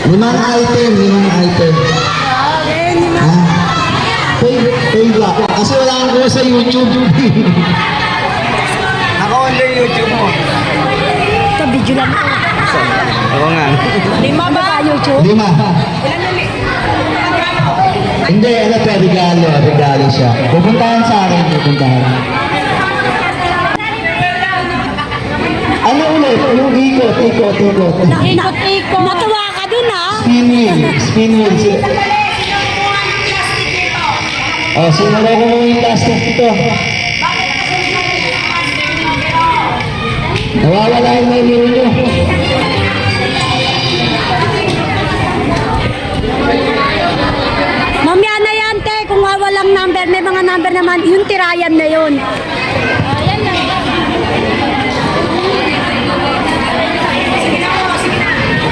Limang item, limang item. Pay ba? Kasi wala akong kuha sa YouTube. Naka-online YouTube mo. Ito, video lang ako. Oo nga. 5 ba YouTube? 5. Hindi, ano pa, regalo siya. Pupuntahan sa akin, pupuntahan. Ano ulit? Yung ikot. Ikot-ikot. Natuwa ka dun, ha? Spin wheel. Oh, sinuro ko mo yung plastic ito. Nawawala yung may miro nyo. Mamaya na yan, te. Kung walang number, may mga number naman. Yung tirayan na yun.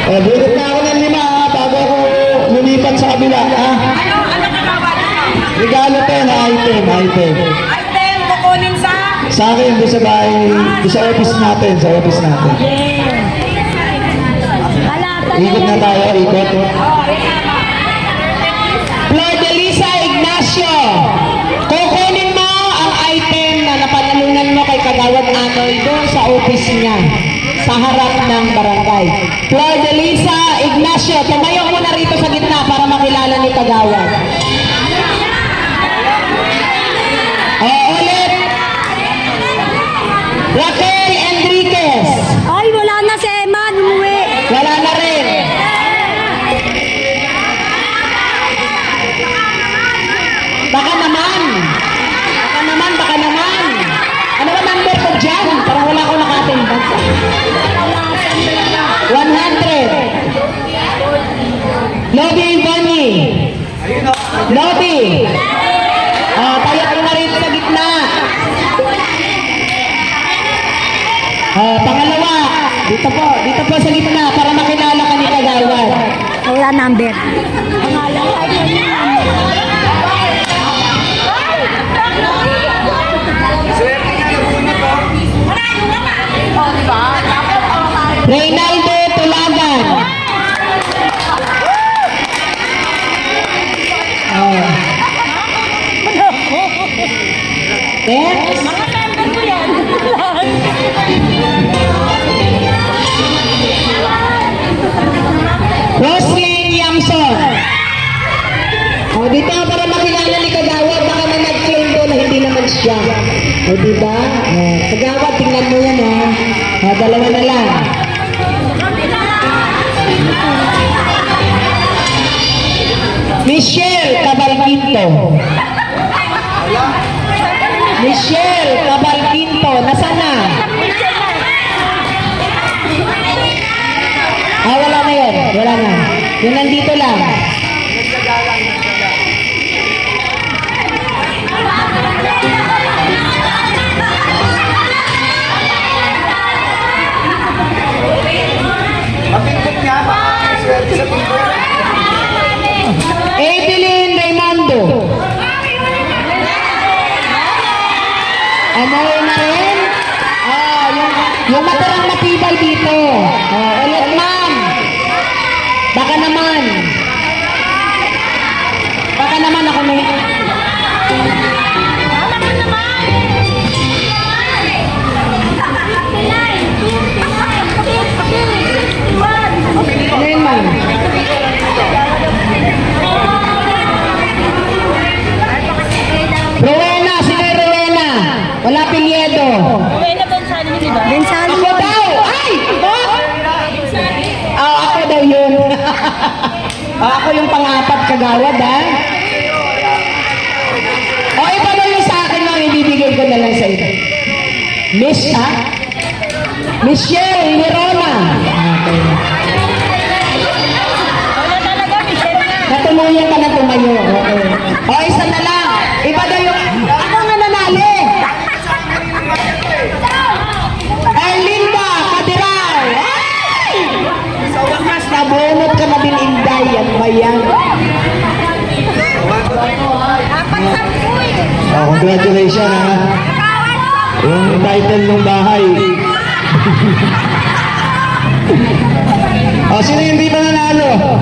Bulit na ako ng 5 ha, bago ako lumipat sa kabila ha. Regalo to na item. Item, kukunin sa... Sa akin, doon sa bahay, doon sa office natin, Alata na Ikot na yan. tayo, ikot. Flor de Lisa Ignacio, kukunin mo ang item na napanalunan mo kay Kagawad Anoy doon sa office niya, sa harap ng barangay. Flor de Lisa Ignacio, tumayo mo na rito sa gitna para makilala ni Kagawad. Ulit. Raquel Enriquez. Ay, wala na si Emma. Umuwi. Wala na rin. Baka naman. Ano ba number ko dyan? Parang wala ko naka-attendance. 100. Lobby Bunny. Lobby. Tayo ko na rin sa gitna. Pangalawa. Dito po sa gitna para makilala ka ni Kagawad. Wala number. Pangalan. Ay, Reynaldo Tulagan. Next. Roslyn Yamson. Dito para makilala ni Kagawad, baka may nag-claim doon na hindi naman siya. Diba? Kagawad, tingnan mo yan dalawa na lang. Michelle Cabalquinto. Nasaan na? Wala na yun. Yun nandito lang. Mapindot niya. Swerte sa pindot. Evelyn Raimondo. Umuwi na rin? Yung matirang matibay dito. Ulit, ma'am. Baka naman ako may... Ano yun, ma'am? Rowena, sino yung Rowena? Wala pilyedo. Bensali Ako yun. daw! Ay! Ako daw yun. Ako yung pang-apat, Kagawad, ha? Iba daw yung sa akin lang, ibibigay ko na lang sa ito. Miss, ha? Michelle Verona. Natuluyan ka na tumayo. Okay. Isa na lang. Iba daw yung... Ako nga nanali. Erlinda Kadiral. Ay! Sa wakas, nabunot ka na din, Inday. Yan ba yan? Congratulations ha. Yung title ng bahay. O, sino yung hindi pa nanalo?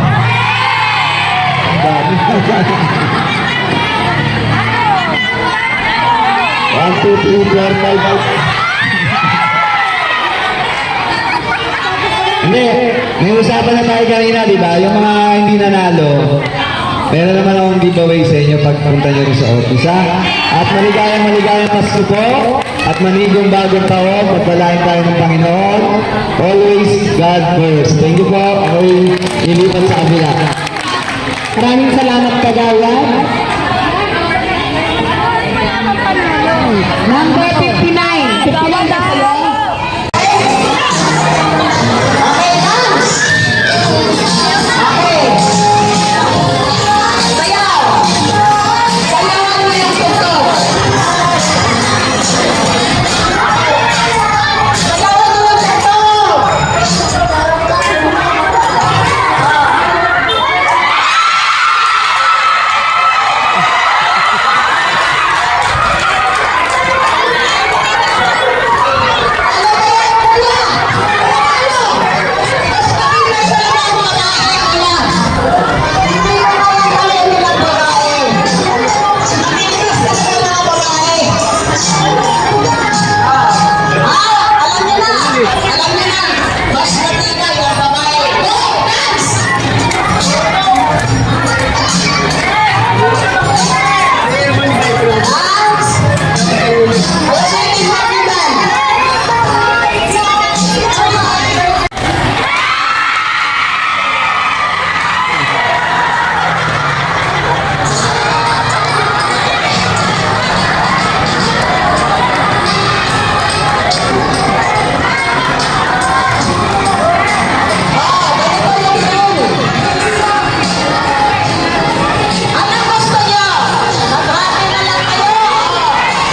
One, two, three, four, five. Hindi, may usapan na tayo kanina, di ba? Yung mga hindi nanalo, meron naman akong giveaway sa inyo pagpunta nyo rin sa office, ha? At maligayang Pasko po, at manigong bagong taon, pagpalain tayo ng Panginoon. Always God first. Thank you po. Ako'y ilipat sa kabila. Maraming salamat, Kagawad. Number 59. 59 na sa'yo.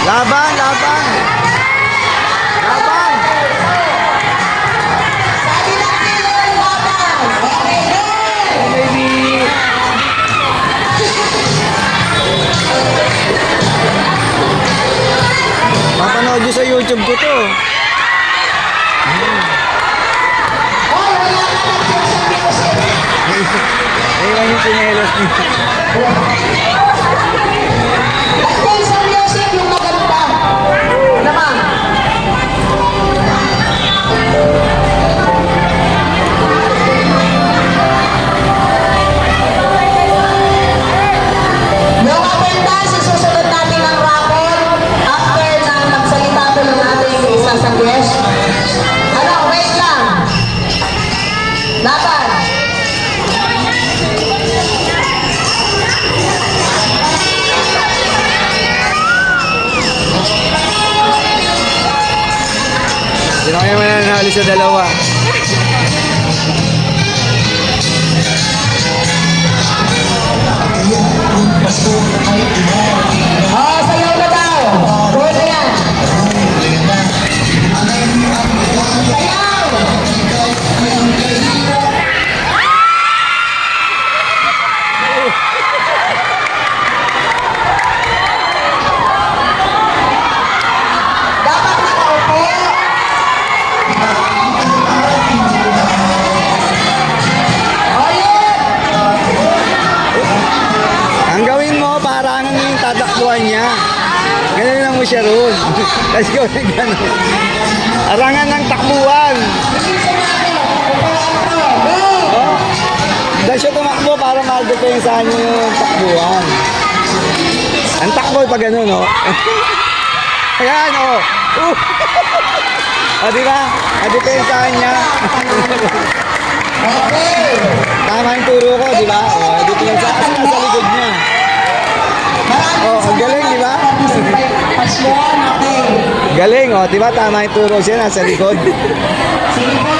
Laban, laban. Laban. Oh, baby. Mapanood nyo sa YouTube ko to. Ayun yung sinelos niyo. At sa music yung maganda. Naman. Yung abenda, susunod natin ang raffle after nang magsalita ko ng ating isa sa guest. Ano, wait lang. Laban. Sino kayo mananalo sa dalawa? Oh, sayaw na daw. Go na yan. Sayaw. Dapat nakaupo. Ang gawin mo, parang yung tatakbuhan niya. Ganun lang mo siya roon. Let's go na gano'n. Arangan ng takbuhan. Oh. Dahil siya tumakbo para ma-depensahan niyo yung takbuhan. Ang takbo pa gano'n, no? Ayan, oh. O, di ba? Ma-depensahan niya. Tama yung turo ko, di ba? O, depensahan kasi nasa likod niya. Oh, ang galing, di ba? Pasyon, okay. Galing, oh, di ba? Tama yung turo siya nasa likod. Sige po.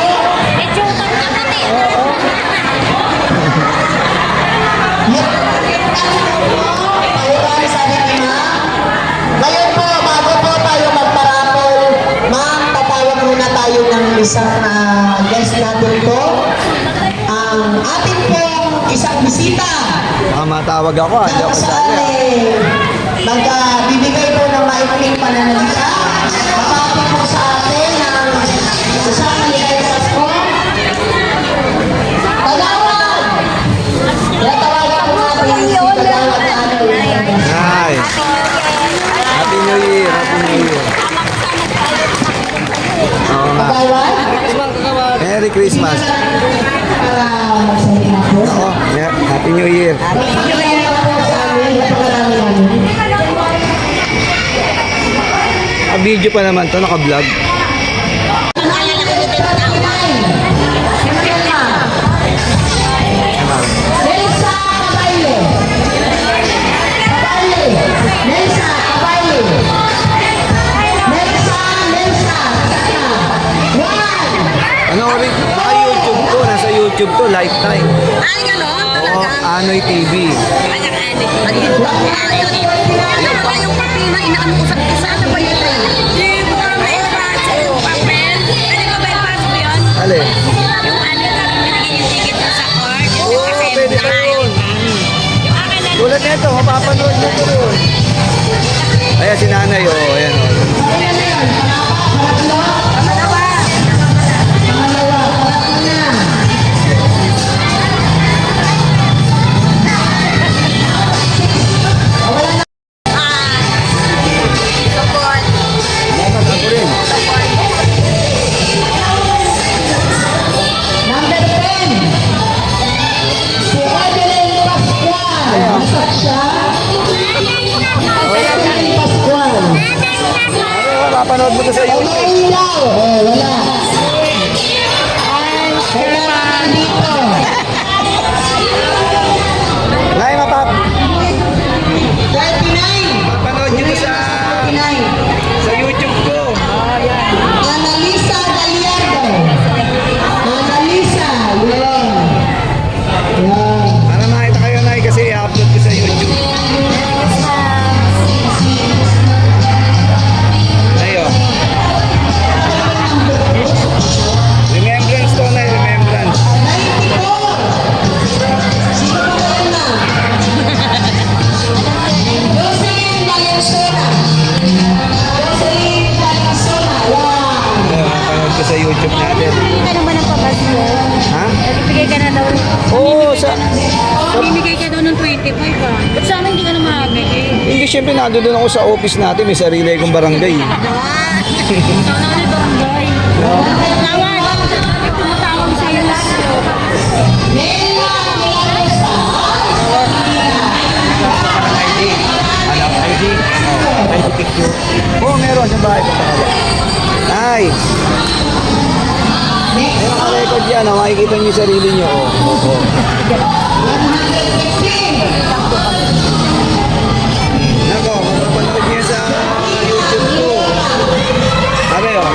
Ayun, sabi ni Ma'am. Ngayon po, bago po tayo magparapol, Ma'am, tatawag muna tayo ng isang guest natin po. Ang ating pong isang bisita. Baka matawag ako, hindi ako Saan sali. magbibigay po ng maikling pananalita. Mapapit po sa atin ng isang maligayang Pasko. Merry Christmas. Oo, Happy New Year. Video pa naman to, naka-vlog. Nelsa Caballe. Caballe. Nelsa Caballe. Nelsa. One. Ano rin, naka YouTube to, nasa YouTube to, lifetime. Ay, gano'n? Oo, Anoy TV. Yung papi na inaano ko sa ano ba yun? May paso, papel. Pwede ba may paso yun? Alin? Yung ano ka, binigyan yung ticket mo sa court. Oo, pwede pa yun. Yung akin na Tulad nito, mapapanood nyo to rin. Ayan, si nanay, oh, ayan, oh. Ako rin. Number 10. Si Evelyn Pascual. Nasaan siya? Evelyn Pascual. Ano, mapapanood mo to sa Wala YouTube. ilaw. Oh, wala. Wala dito. Nay, 39. mapapanood nyo to sa 39. YouTube ko. Annalisa Gallardo. Annalisa. Yan. Yan. Para makita kayo, Nay, kasi i-upload ko sa YouTube. Ayo. Remembrance to, Nay, remembrance. 94. Jocelyn Valenzuela. Jocelyn Valenzuela. Yan. Ayo, mapapanood ko sa YouTube natin. Bibigay ka naman ng pabasyo. Ha? Bibigay ka na daw. Oo, Bibigay ka daw ng 25 ah. Ba't sa amin hindi ka na makakagay? hindi, syempre nandun ako sa office natin, may sarili akong barangay. Ikaw na ulit barangay. Tawad. Tumutawag sa iyo. Nela Milagrosa. Anak ID. ID picture. Oo, meron sa bahay ko. Ay! May naka-record yan, oh. Makikita niyo yung sarili niyo. Oh. Nako, mapapanood niyo sa YouTube ko. Sabi, oh.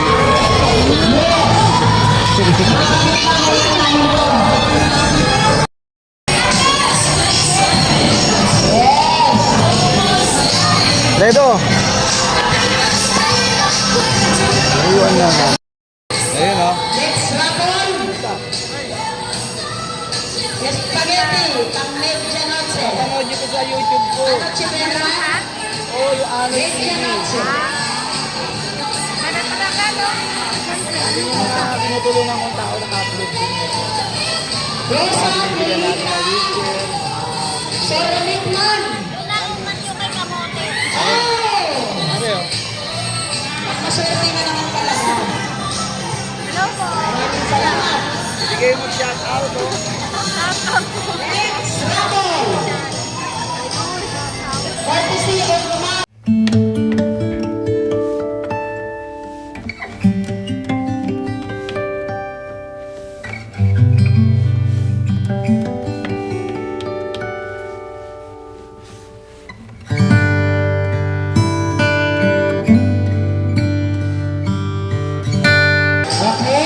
Redo. Ayun na. Ayun, oh. Next rapon. Spaghetti. Medianoche. Panood niyo to sa YouTube ko. Noche Buena. Oh, yung ano. Medianoche. Tinutulungan kong tao naka-upload din. Rosa Melita. Sir Nickman. Oh! Sabi, oh. Maswerte na naman pala. Maraming salamat. Sige mo shout out, oh. Next rapon. Courtesy of Kumar. Okay.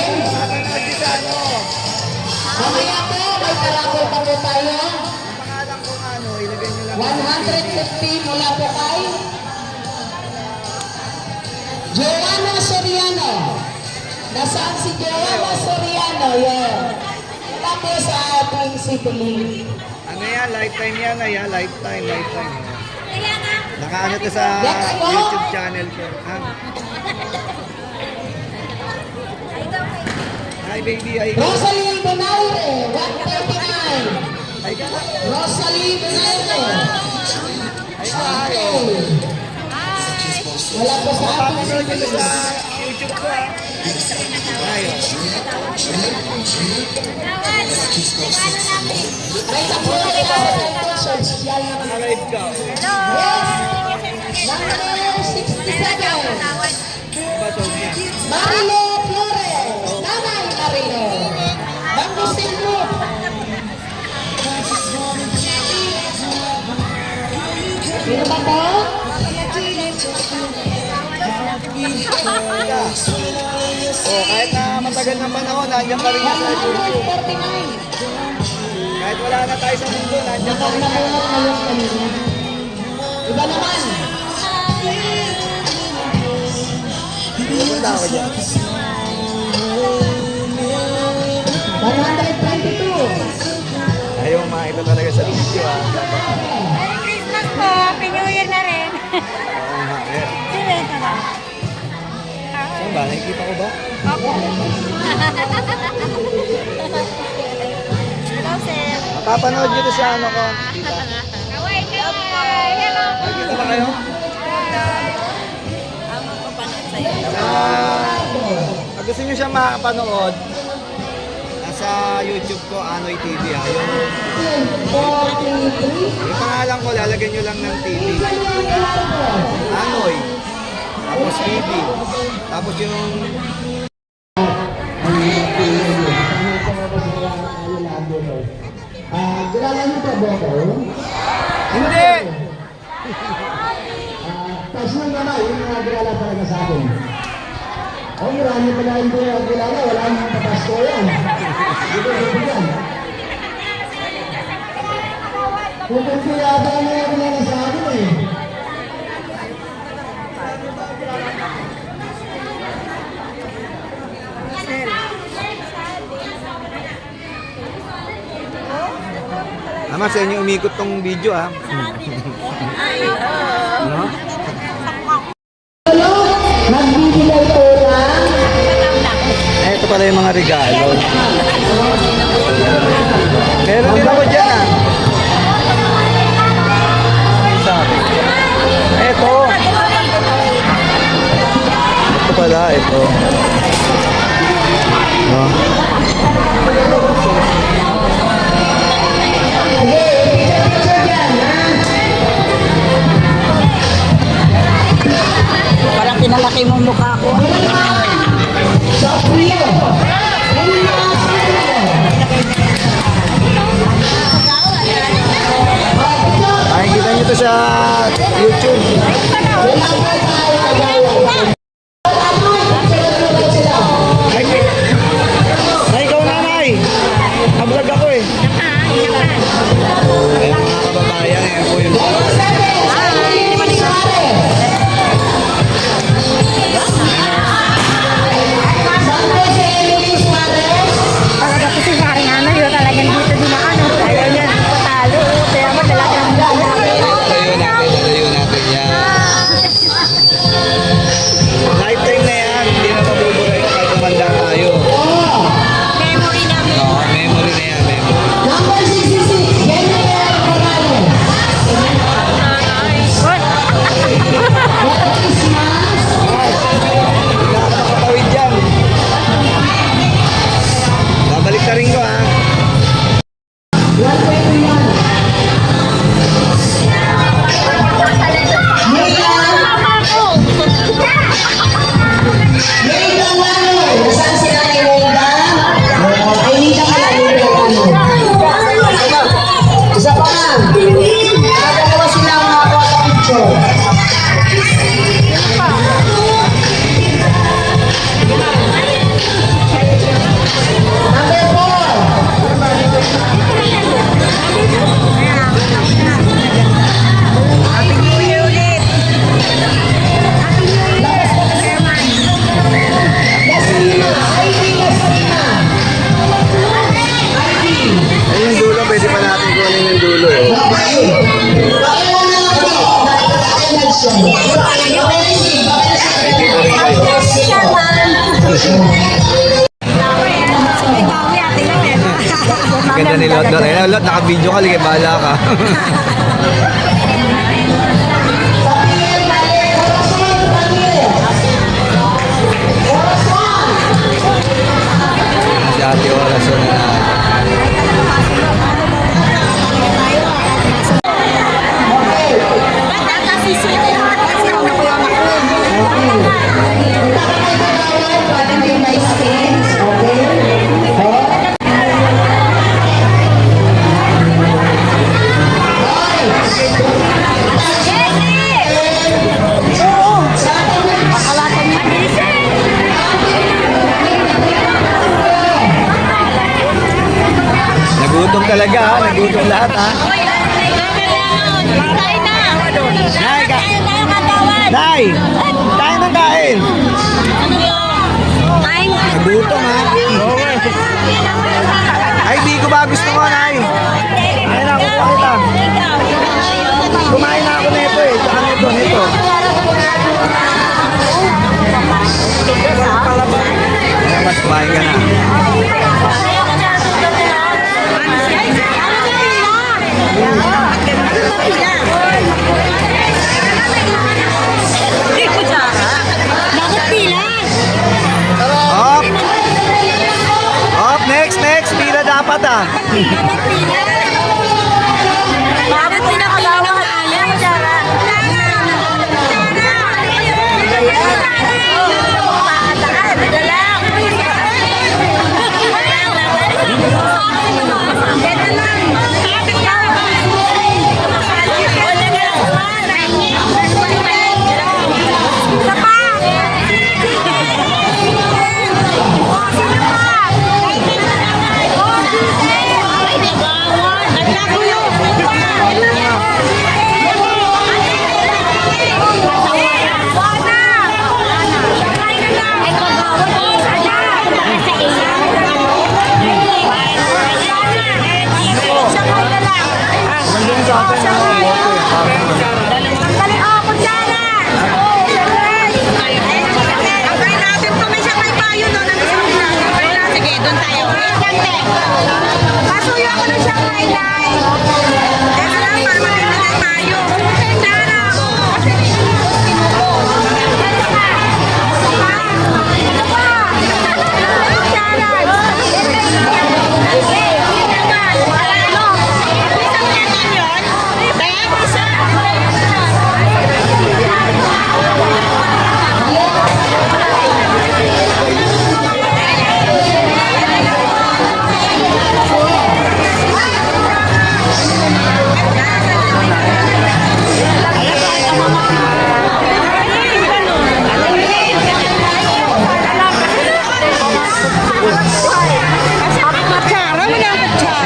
Mamaya po, may palabot pa po tayo. Pangalan ko ano, ilagay niyo lang. 150 mula po kay Joanna Soriano. Nasaan si Joanna Soriano? Yan. Mula po sa ating City. Ano yan, lifetime yan ay, ha? Lifetime. Nakaano to sa Let's go. YouTube channel ko. Ha? Hi baby, ay ko. Rosalie Bonaire, 139. Ay ka na. Rosalie Bonaire. Okay. Wala po sa ating Papanood nyo to City. sa YouTube ko, ha? Ay, oh. Ay, takbo na rin ako sa concert. Yan naman. Alive ka. Number 67. Marilo Flores. Nanay Marilo. Bangustin Group. Sino ba po? Oh, kahit na matagal ng panahon, nandiyan pa rin yan sa YouTube. 49. Kahit wala na tayo sa mundo, nandiyan pa rin yan. Iba naman. Pupunta ako dyan. 122. Ayaw makita talaga sa video ah. Merry Christmas po. Happy New Year na rin. Oo nga, eh. Sino ito na? Saan ba? Nakikita ko ba? Opo. Hello, sir. Mapapanood nyo to sa ano ko. Kaway, kaway. Hello. Nakikita ba kayo? Pag gusto nyo siya makapanood, nasa YouTube ko, Anoy TV ah. Yung pangalan ko, lalagyan nyo lang ng TV. Anoy. Tapos TV. Tapos yung... Kilala niyo pa ba ako? Hindi! Personal naman, yung mga kilala talaga sa akin. Oh, marami pa na rin ko yung kilala, wala nang papasko yan. Dito, dito yan. Pupunti yata na yung kilala sa akin eh. Ama, sa inyo umikot tong video ah. No? Nagbibigay po lang. Eh, ito pala yung mga regalo. Meron din ako dyan ah. Sabi. Ito. Ito pala, ito. No? Parang pinalaki mo mukha ko. Sa Frio. Makikita nyo to sa YouTube. Nay, ikaw nanay. Kablog ako eh. Ayun mga kababayan, yan po yun. Talaga po si Harry Ana, yun talagang dito din na ano. Ayaw niya, patalo. Kaya mo talaga ng Lalayo natin yan. Lifetime na yan, hindi na mabubura yun kahit tumanda tayo. memory namin. Oo, memory na yan, memory. Number 66. Jennifer Morales. Nakakapatawid yan. Babalik na rin ko ha. 121. Nasaan sila ni Rhoda? Ay, Nita ka lang ni Rhoda. Isa pa lang. Nakadalawa sila ang makakuha sa picture. Number 4. Happy New Year ulit. Happy New Year. Chairman. Lasima. ID Lasima. Ayun yung dulo, pwede pa natin kunin yung dulo eh. Okay. Pakailan na natin. Election. Okay, sige. Ganda ni Lot. Ayun, Lot, naka-video ka, ligay bahala ka. Si Ate Oras. puso ni nanay. Nagutom talaga ha, nagutom lahat ha. Nay, Nay, kain ng kain. Nagutom ha. Ay, di ko ba gusto mo, Nay? Ay, nakuha kita. Kumain na ako nito eh. Tsaka nito. Mas kumain ka na. Up! Up! Next! Pila dapat ah! Bakit pinapalawan ng ayaw, Jara? Nandun sa atin ang boto eh. Sige, doon tayo. Pasuyo ako ng Shanghai, Nay. Ito lang, para magpinagay tayo. Jara ako.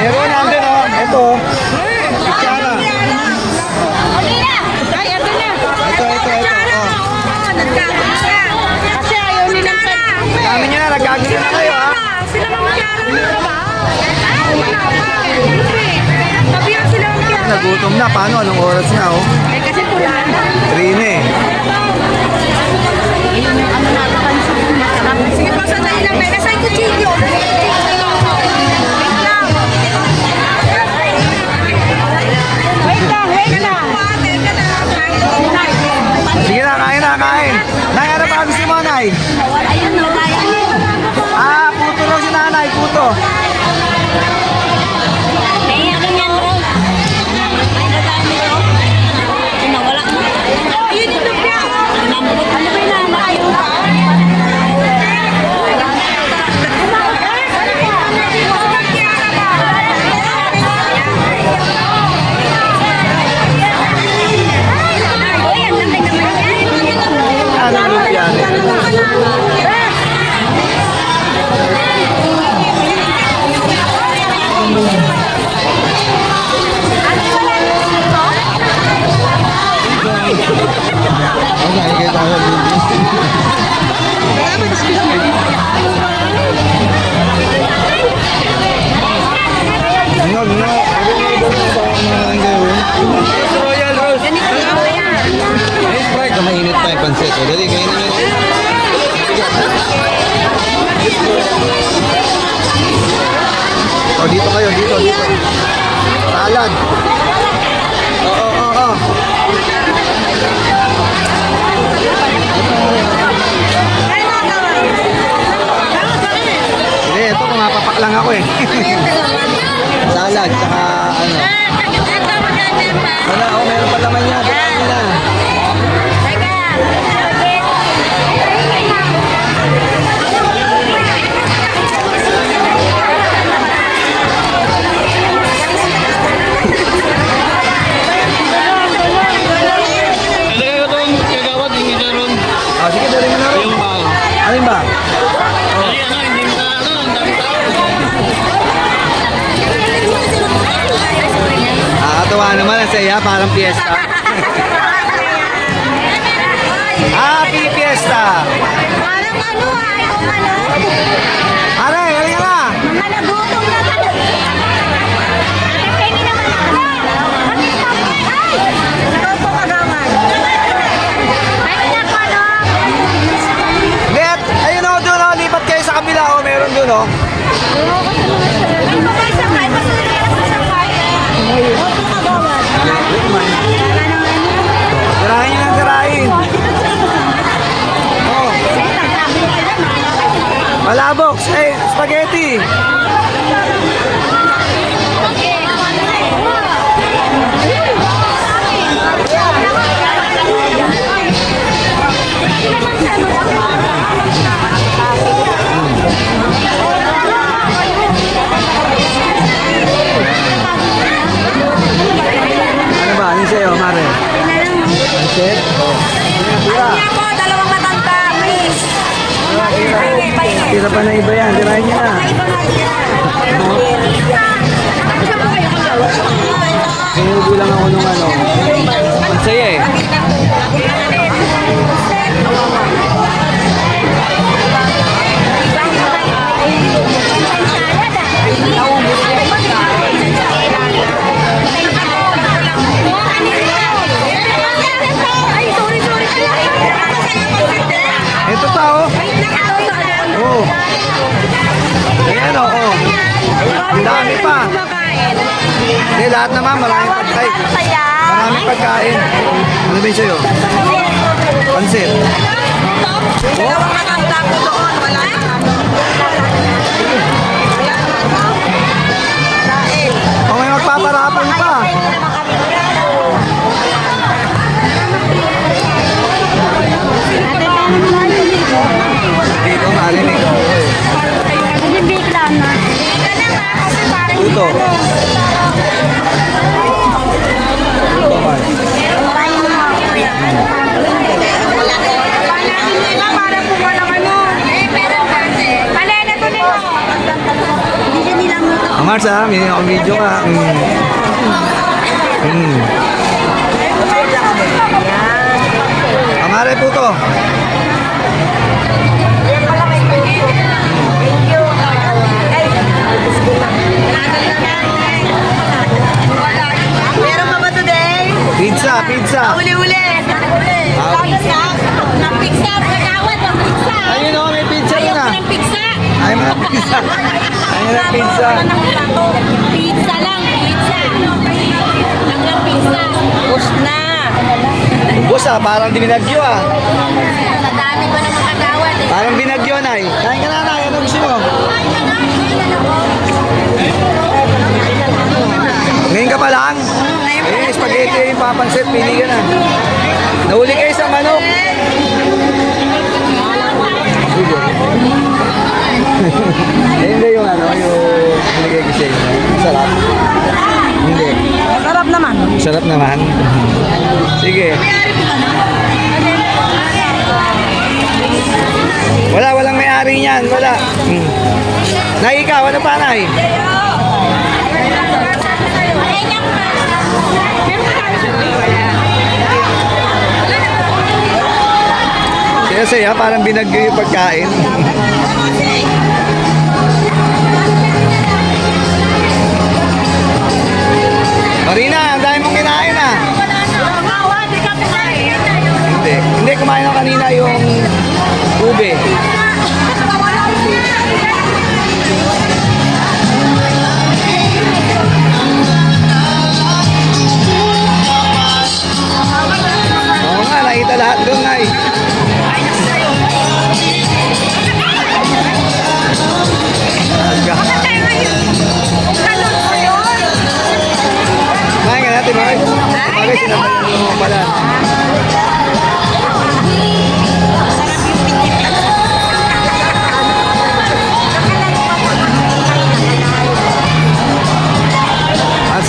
Meron nandun oh. Ito. Kutsara. Ito. Dami niya na. Nagkagin na kayo ha. Nagutom na. Paano? Anong oras na oh? 3 na eh. Sige pa, sandali lang. May nasa kutsilyo. Sige na, kain. Nay, ano pa gusto mo, Nay? Ah, puto raw si nanay, puto. Anong lumpia nito? Mainit pa yung pansit. O, dali, kainin nyo. O, dito kayo, dito. Salad. Oo. Sige, ito, kung mapapak Nag-snack lang ako eh. Salad, tsaka ano. Wala, oh, meron pa naman yan. Kailangan nyo na. Oh, sige, dali mo na rin. Alin ba? Nakakatawa naman ang saya, parang fiesta. Happy Fiesta! Parang ano yung ano? Are, halika na! Mga nagutom na ba? Pengi naman ako. Ay! Napapagaman. Ay, nako, no? Net, ayun o, doon o, lipat kayo sa kabila o, meron doon o. Ay, babay-sakay. Masaya na sasakay. Napapagaman. Tirahin nyo ng tirahin. Oh, malabox, eh, spaghetti. Ano ba? Ano sa'yo, Mare? Pansit? Tira. Ako, dalawang matanda, please. Tira pa na iba yan. Tirahin nyo na. Sinubo lang ako nung ano. Ang saya eh. Ay, sorry. Ito pa oh. Oh. Ayan oh. Oh. Ang dami pa. Hindi, lahat naman. Maraming pagkain. Maraming pagkain. Ano ba yung sa'yo? Pansit. Dalawang matanda ko doon, wala na. Oh, may magpaparapon pa. Dito, marinig. Tuto. Tuto, Mar. Oh, Mars ha, may ako video ka. Amare po to. Meron pa ba today? Pizza, pizza. Uli-uli. Pizza. Ng pizza. Pagkawad ng pizza. Ayun oh, may pizza Ayaw yun ko ah. ng pizza. Ayaw mo ng pizza. Ayaw ng pizza. Pizza lang, pizza. Hanggang pizza. Ubus na. Ubus ah, parang binagyo ah. Madami ko ng mga kagawad eh. Parang binagyo na eh. Kain ka na na, ano gusto mo? Ngayon ka pa lang? Eh, spaghetti yung papansit, pili ka na. Nahuli kayo sa manok. Sige. Ayun ba yung ano, yung binigay ko sa inyo? Sarap? Hindi. Sarap naman. Sarap naman. Sige. Walang may-ari niyan, wala. Nay, ikaw, ano pa, Nay? Saya-saya, parang binagyo yung pagkain. Marina, ang dami mong kinain ah. Hindi. Hindi, kumain ako kanina yung ube. Oo nga, nakita lahat doon ay.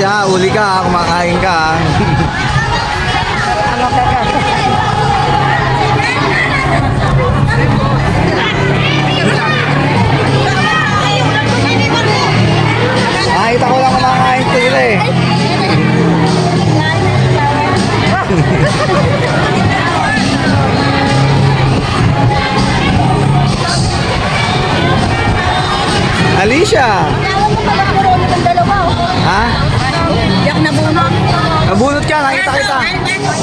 siya, uli ka ha, kumakain ka ha. Nakita ko lang kumakain ko sila eh. Alicia! Ha? Yak na bunot. Nabunot ka, nakita kita.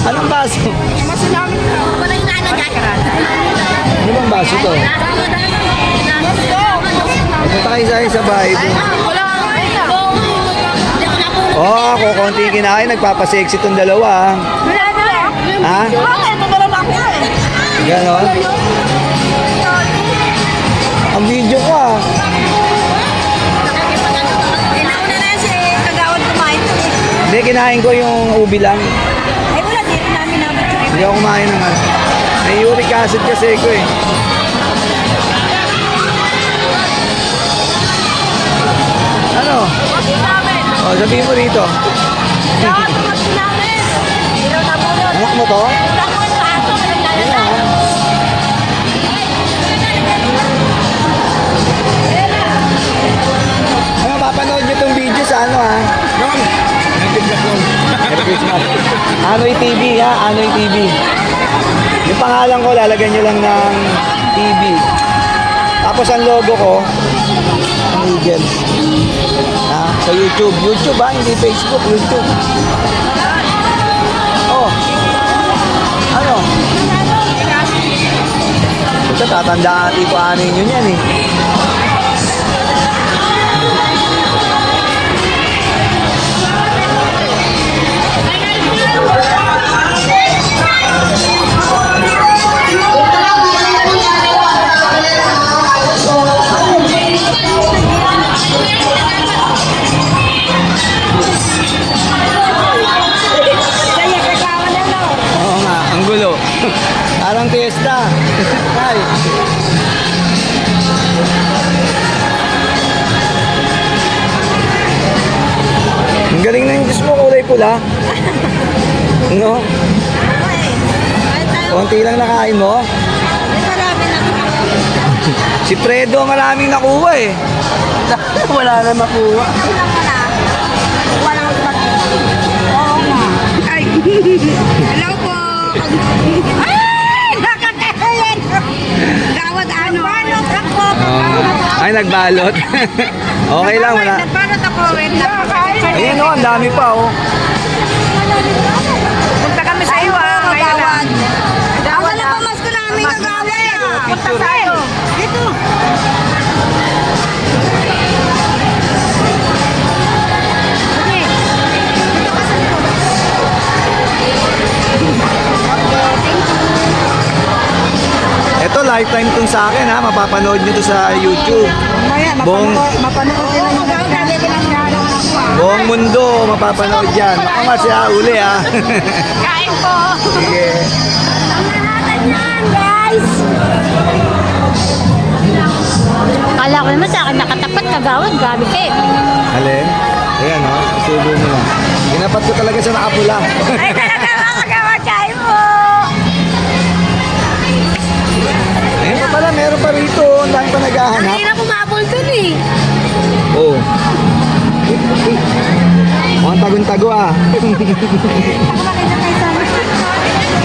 Anong baso? Wala yung ano dyan. Ano bang baso to? Punta kayo sa bahay. Oh, ako konti kinain, nagpapasexy tong dalawa. Ha? Ganon? Ang video ko ah. Inauna na si Kagawad kumain. Hindi, kinain ko yung ubi lang. Ay wala, dito namin nabot yung Hindi ako kumain ng ano. May uric acid kasi ko eh. Ano? Kasi namin. Oh, sabihin mo rito. Lahat ng kasi namin. Pero nabunot. Anak mo to? Tapos sa ato, Ayan. Ano, papanood nyo itong video sa ano ha? Merry Christmas. Anoy TV ha? Anoy TV. Yung pangalan ko, lalagyan nyo lang ng TV. Tapos ang logo ko, ang Eagles. Ha? Sa YouTube. YouTube ha? Hindi Facebook. YouTube. Oh. Ano? Ito, tatandaan natin ko ano yun yan eh. Oo nga, ang gulo. Parang fiesta. Ay. Ang galing na yung Diyos mo, kulay pula. No? Konti lang nakain mo. marami na Si Fredo, maraming nakuha eh. Wala na makuha. Walang Oo nga. Ay. Hello po. Ay! Nakakayan. Gawad ano. Balot ako. Ay, nagbalot. Okay lang, wala. Nagbalot ako. Wait lang. Ayun o, ang dami pa oh. Punta kami sa iyo ah. Gawad. Gawad na pamasko namin kagawad. Punta tayo. Dito. Ito, lifetime tong sa akin ha. Mapapanood nyo to sa YouTube. Buong, Mapanood din ang buong mundo, mapapanood yan. Baka masya uli ha. Kain po. Sige. Ang yan, guys. Kala ko naman sa akin nakatapat kagawad. Grabe ka eh. Alin? Ayan o, subo mo lang. Ginapat ko talaga sa nakapula. Ay, talaga mga kagawad. Kain po. Ayun pa pala, meron pa rito. Ang dami pa naghahanap. Hirap umabol dun eh. Oo. Mukhang tagun-tago ah.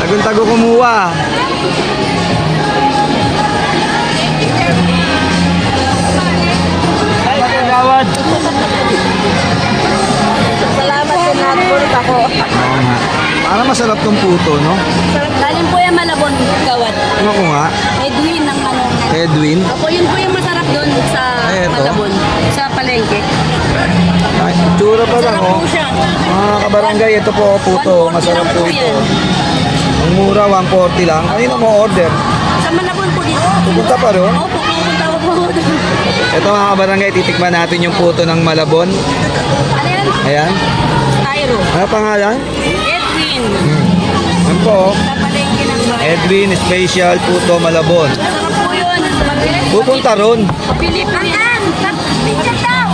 Tagun-tago kumuha. Ay, kagawad. Salamat po nagbulit ako. Oo nga. Parang masarap tong puto, no? Galing po yung Malabon, kagawad. Ano ko nga? Edwin ng ano. Edwin. Opo, yun po yung masarap doon sa Ay, eto? Malabon. Sa palengke. Ay, tsura pa lang, Masarap oh. po siya. Mga kabarangay, ito po, puto. 140 Masarap lang po po ito. yan. Ang mura, 140 lang. Kanino mo order? Sa Malabon po dito. Pupunta pa ron? Opo, pupunta ko po doon. Ito mga kabarangay, titikman natin yung puto ng Malabon. Ano yan? Ayan. Tyro. Ano pangalan? Edwin. Ano po? Sa palengke ng bayan. Edwin Special Puto Malabon. Masarap po yun. Pupunta ron. Pili po yan. Picture daw.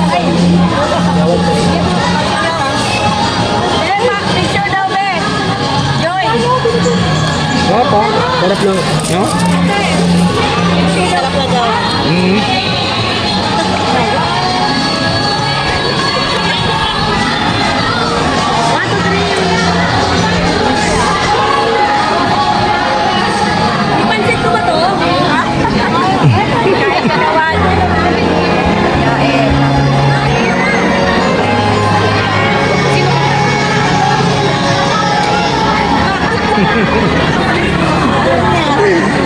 Sarap lang. No? Sarap na daw. Pansit ko ba to? Kahit kalawan.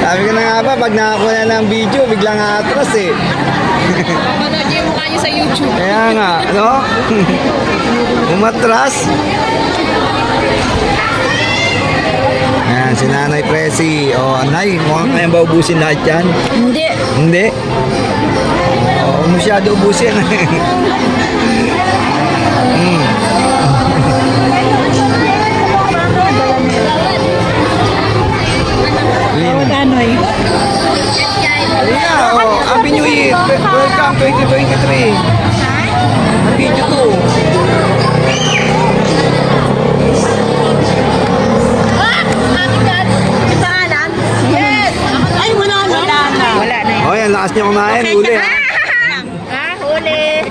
Sabi ko na nga ba, pag nakakuha na ng video, biglang atras eh. Manood niyo yung mukha niyo sa YouTube. Kaya nga, no? Umatras. Ayan, si Nanay Presi. O, Nay, mukhang kaya ba ubusin lahat yan? Hindi. Hindi. O, masyado ubusin. Anoy. Halika, o, Happy New Year. Welcome 2023. Ang video to. Yes! Ay, wala na. Wala na. Wala na. O, yan, lakas niya kumain. Uli, ha? Huli.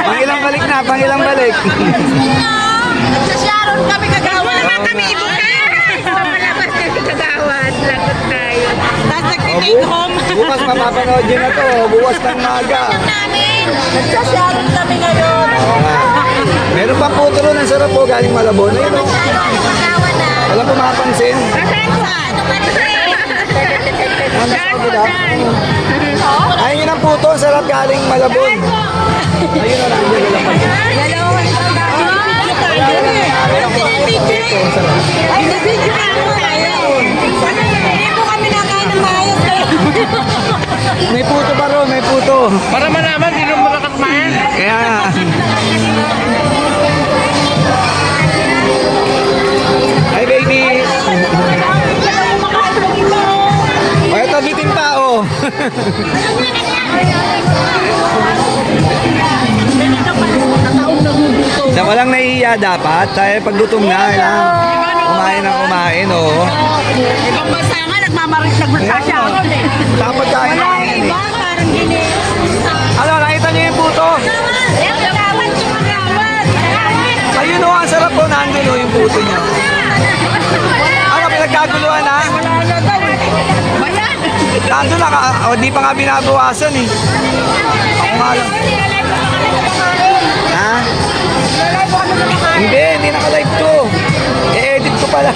Pangilang balik na, pangilang balik. Sharon kami kagawad. Wala kami ibukas. Malabas kami kagawad. Lagot tayo. Tapos nag-take home. Bukas mapapanood yun na to. Bukas ng maga. Namin. Nagsasharon kami ngayon. Oo nga. Meron pa puto ron. Ang sarap po. Galing Malabon. Ayun o. Kagawad na. Walang pumapansin. Ano pa rin? Ano sa kabila? Ayun yun ang puto. Ang sarap galing Malabon. Ayun o. Nandiyan. Walang pansin. May puto pa ron. May puto. Para malaman, di naman nakakamayan. Kaya nga. Hi baby. O ito bitin pa oh. Sa walang nahihiya dapat. Tayo pag gutom na. Kailangan kumain ng kumain oh. Ibang bansa nga, nagmagsasharon eh. Tapos kain na yan eh. Parang gini. Ano, nakita niyo yung puto? Kagawad, kagawad. Ayun oh, ang sarap po. Nandun oh yung puto niya. Ano, pinagkaguluhan ha? Bayan. Nandun na, di pa nga binabawasan eh. Ako nga lang. Ha? Hindi naka-live to. I-edit ko pala.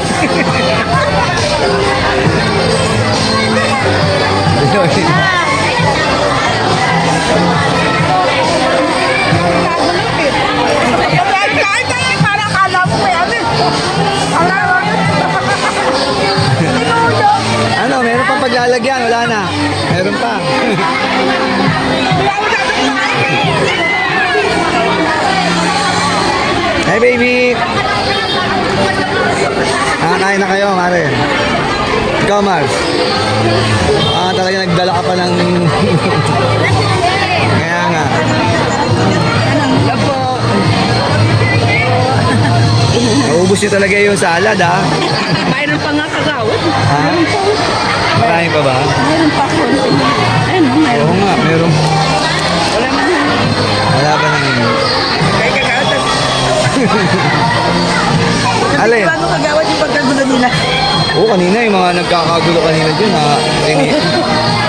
Parang kala mo may amin. Ano, meron pang paglalagyan, wala na. Meron pa. Hey baby! Nakakain na kayo, Mare. Ikaw, Mars. Talaga nagdala ka pa ng... Kaya nga. Naubos nyo talaga yung salad, ha? Mayroon pa nga kagawad. Ha? Marami pa ba? Mayroon pa konti. Ayun, mayroon. Oo nga, meron. Wala ba nang yun? Alin? Paano kagawad yung pagkagulo nila? Oo, kanina yung mga nagkakagulo kanina dyan, ha?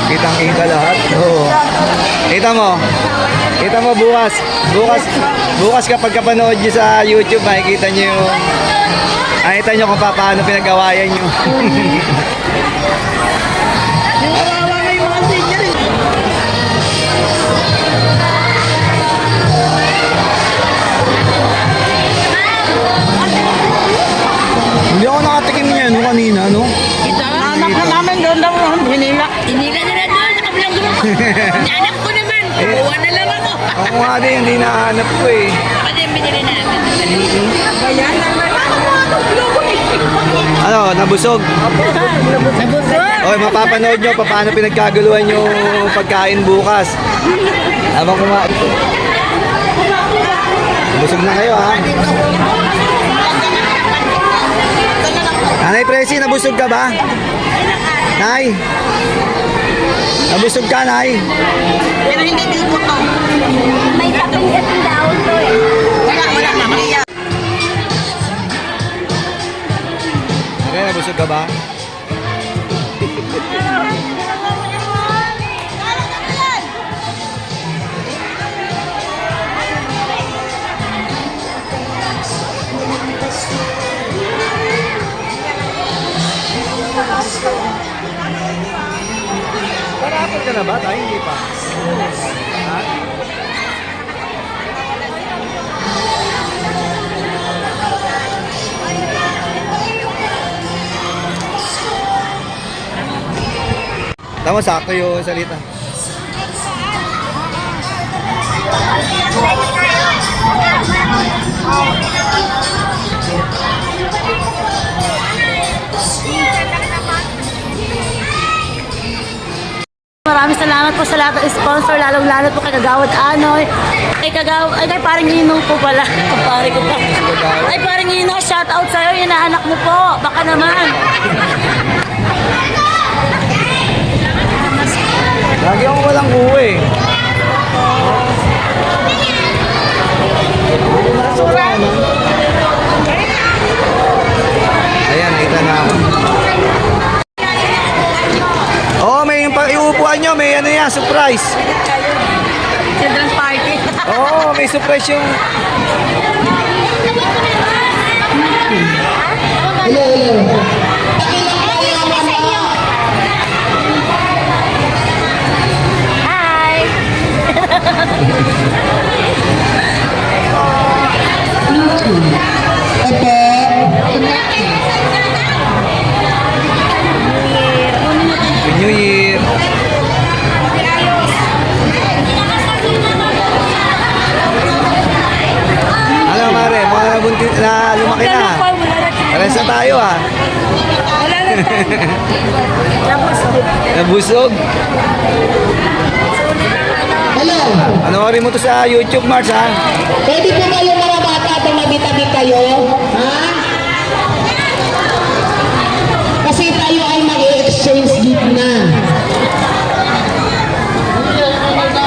Kitang-kita lahat. Oo. Kita mo? Kita mo bukas. Bukas kapag kapanood nyo sa YouTube, makikita nyo yung... Makikita nyo kung paano pinagawayan nyo. Kawawa nga yung mga senior. Hindi ako nakatikim niya, no, kanina, no? Anak ko namin doon daw, hinila. Hinila nila doon, sa kabilang grupo. Anak ko naman, kuha na lang ako. Ako nga din, hindi nahanap ko eh. Kasi binili namin. Bayan naman. Ano, nabusog? Nabusog. Okay, mapapanood nyo paano pinagkaguluhan yung pagkain bukas. Habang kumain. Busog na kayo ha. Nanay Presi, nabusog ka ba? Nay? Nabusog ka, Nay? Pero hindi dito to. May taping kasing daon to eh. Wala na, Maria. Okay, nabusog ka ba? Parapol ka na ba? Tayo hindi pa. Ha? Tama, sakto yung salita. Maraming salamat po sa lahat ng sponsor, lalong-lalo po kay Kagawad Anoy. Kay Kagawad, ay parang Nino po pala. Pare ko pa. Ay parang Nino, shout out sa'yo, yun na anak mo po. Baka naman. Lagi ako walang uwi. Ayan, nakita na ako. Oo, may yung iupuan nyo, may ano yan, surprise. Children's party. Oo, may surprise yung... Hello, hello. Pakilala kayo, mama. Hi! Happy New Year. Ano, Mare, mga nabuntis na lumaki na. Pares na tayo, ha. Nabusog. Hello. Ano rin mo to sa YouTube, Mars, ha? Pwede po kayo mga bata tumabitabi kayo? Ha? Kasi tayo ay mag-exchange gift na.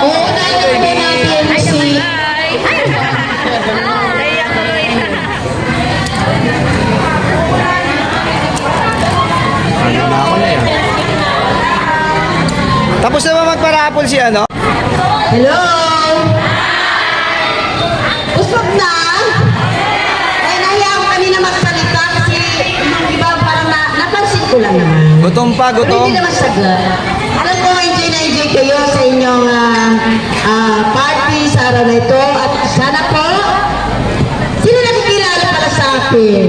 Oo, natin po natin si... Ano na ako na yan. Tapos na ba magparapol si ano? Hello? Usap na? Ay, nahiya ako kanina magsalita kasi yung iba parang napansin ko lang naman. Gutom pa, Pero gutom. hindi naman sagad. Alam ko, enjoy na enjoy kayo sa inyong party sa araw na ito. At sana po, sino nakikilala pala sa akin?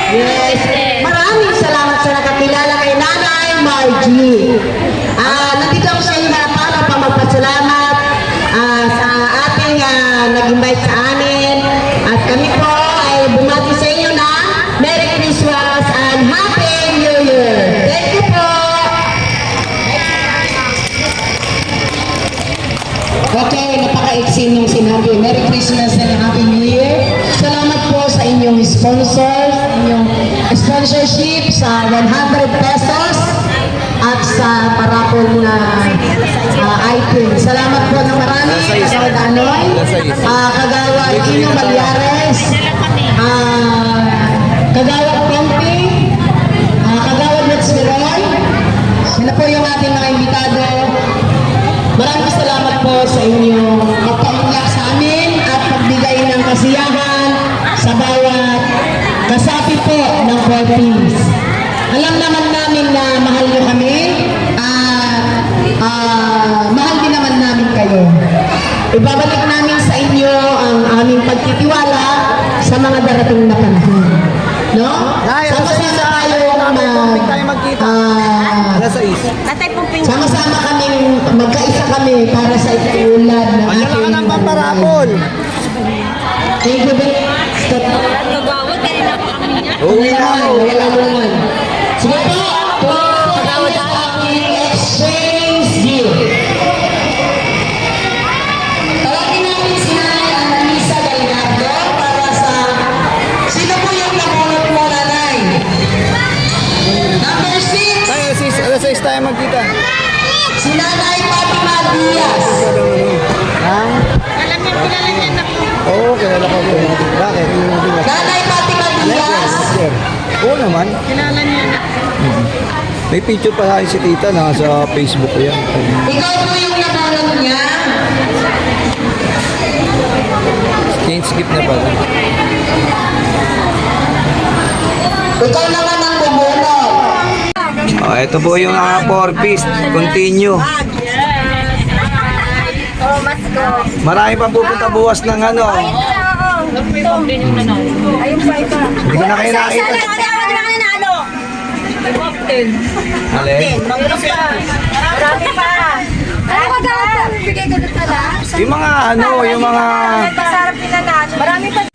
Yes. Maraming salamat sa nakakilala kay Nanay Margie. Nandito ako sa inyo para magpasalamat sa ating nag-invite sa amin. At kami po ay bumati sa inyo na Merry Christmas and Happy New Year. Thank you po. Okay, napaka-exciting nung sinabi. Merry Christmas and Happy New Year. Salamat po sa inyong sponsors, inyong sponsorship sa 100 pesos at sa parapol na item. Salamat po ng marami. Kagawad Anoy, Kagawad Kino Balyares, Kagawad Pompi, Kagawad Metzgeroy. Sila po yung ating mga imbitado. Maraming salamat po sa inyong pagpaunlak sa amin at pagbigay ng kasiyahan sa bawat kasapi po ng Philippines. Alam naman namin na mahal nyo kami at mahal din naman namin kayo. Ibabalik namin sa inyo ang aming pagtitiwala sa mga darating na panahon. No? Nay, Sama-sama tayo tayo magkita. Alas 6. Tatay Pumping. Sama-sama kaming magkaisa kami para sa iulad ng Ayan lang ka ng pamparapol. Thank you very much. Kagawad, kaya na pa kami niya. Uwi na ako. Wala naman. Sige po, Kagawad ang aking exchange gift. Tawagin natin si Nanay Annalisa Gallardo. tita. Si Nanay Fatima Diaz. Ang? Oo, kilala ko po. Bakit? Nanay Fatima Diaz. Oo naman. Kilala niya na. May picture pa sa akin si tita na sa Facebook ko yan. Ikaw po yung nabulog niya. Change skip na pala. Ikaw naman ang bumulog. Oh, ito po yung 4-piece. Continue. Marami pang pupunta bukas ng ano. Hindi ko na kayo nakita. Alin? Marami pa. Ano ka dapat? Bigay ko na lang. Yung mga ano, yung mga... Masarap din na natin. Marami pa